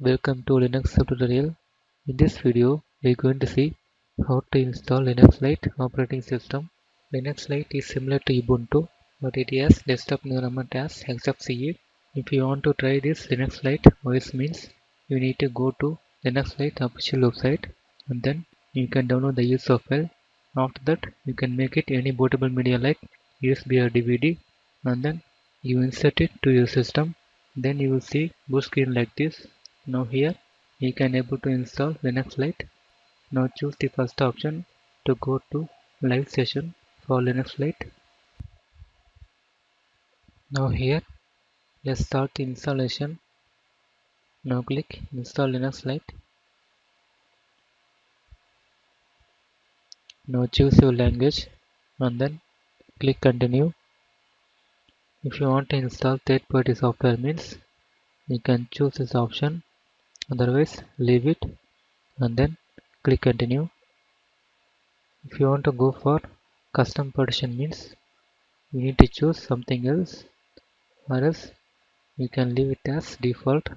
Welcome to Linux tutorial. In this video, we are going to see how to install Linux Lite operating system. Linux Lite is similar to Ubuntu, but it has desktop environment as XFCE. If you want to try this Linux Lite OS means, you need to go to Linux Lite official website and then you can download the user file. After that, you can make it any bootable media like USB or DVD and then you insert it to your system. Then you will see boot screen like this. Now here you can able to install Linux Lite. Now choose the first option to go to live session for Linux Lite. Now here let's start the installation. Now click install Linux Lite. Now choose your language and then click continue. If you want to install third-party software means you can choose this option, otherwise leave it and then click continue. If you want to go for custom partition means you need to choose something else, or else you can leave it as default.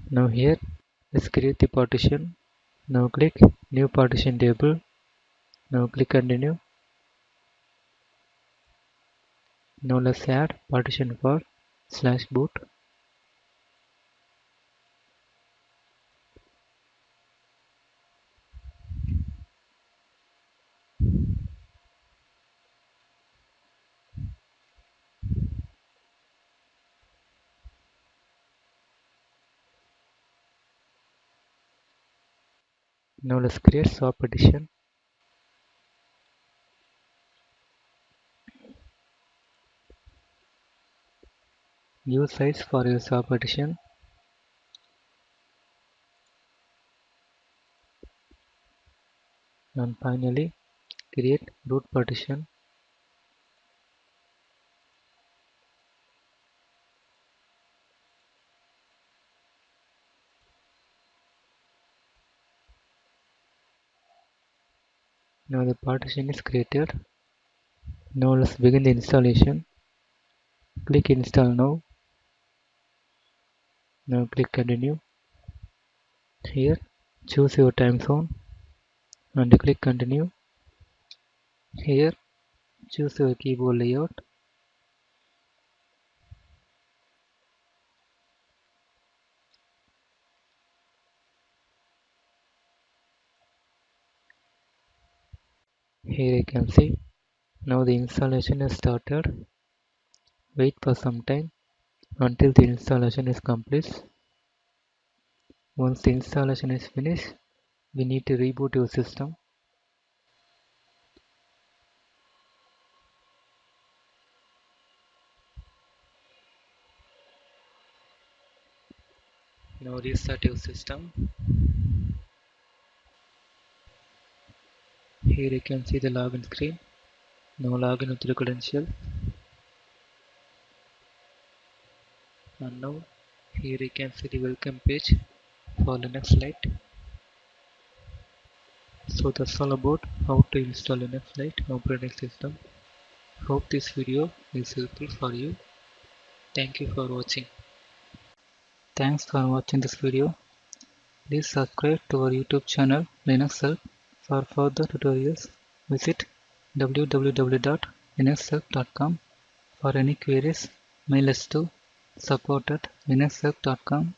Now here let's create the partition. Now click new partition table. Now click continue. Now let's add partition for /boot. Now let's create swap partition. Use size for your swap partition. And finally create root partition. Now the partition is created. Now let's begin the installation. Click install now. Now click continue. Here choose your time zone and click continue. Here choose your keyboard layout. Here you can see now the installation has started. Wait for some time until the installation is complete. Once the installation is finished, we need to reboot your system. Now restart your system. Here you can see the login screen. Now log in with your credential. And now here you can see the welcome page for Linux Lite. So that's all about how to install Linux Lite operating system. Hope this video is helpful for you. Thank you for watching. Thanks for watching this video. Please subscribe to our YouTube channel Linux Help. For further tutorials, visit www.linuxhelp.com. For any queries, mail us to support@linuxhelp.com.